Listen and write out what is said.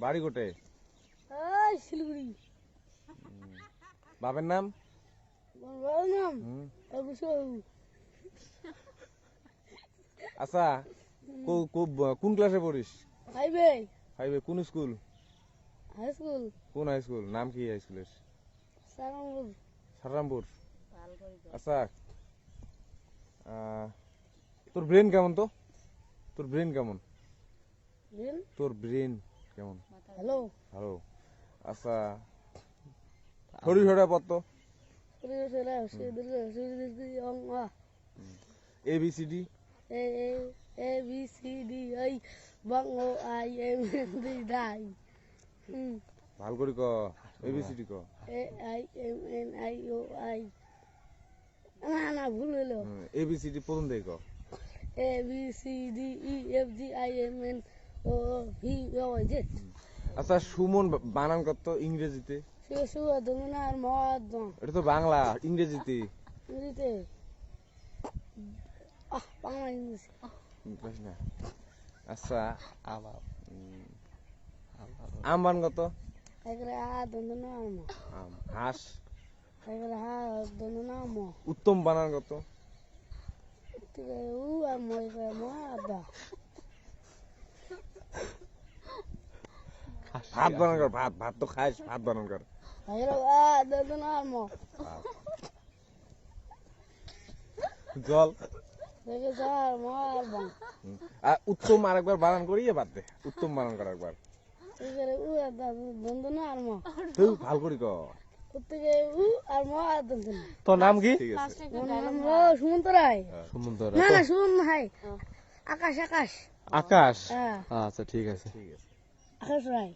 বাড়ি কোটে? শিলিগুড়ি। বাপের নাম? আচ্ছা, কোন ক্লাসে পড়িস? ফাইভে। কোন স্কুল? High school. কোন হাই স্কুল? নাম কি হাই স্কুলের? সারামপুর। সারামপুর। আচ্ছা, তোর ব্রেন কেমন? তোর ব্রেন কেমন? তোর ব্রেন কেমন? হ্যালো। হ্যালো। আচ্ছা, শরীর ছড়া পড়তো? ABCD? ABCD এই বঙ্গ আই এম দাই। ভাল করে ক। ABCD ক। AIMNIOI। না ভুল হলো। ABCD প্রথম থেকে ক। ABCDEFGIMNOOPOZ। আচ্ছা, সুমন বানান কত ইংরেজিতে? এটা তো বাংলা, ইংরেজিতে? আচ্ছা, আম বানান কত? হাঁস। উত্তম বানান কত? ভাত বানান কর। ভাত তো খাইস, ভাত বানান কর। জল। উত্তম আরেকবার বানান করিয়ে বাদ দে। উত্তম বানান কর একবার। ভাল করি ক। তোর নাম কি? ঠিক আছে। সুমন্ত রায়। না সুমন ভাই, আকাশ। আকাশ। আচ্ছা, ঠিক আছে। আকাশ রায়।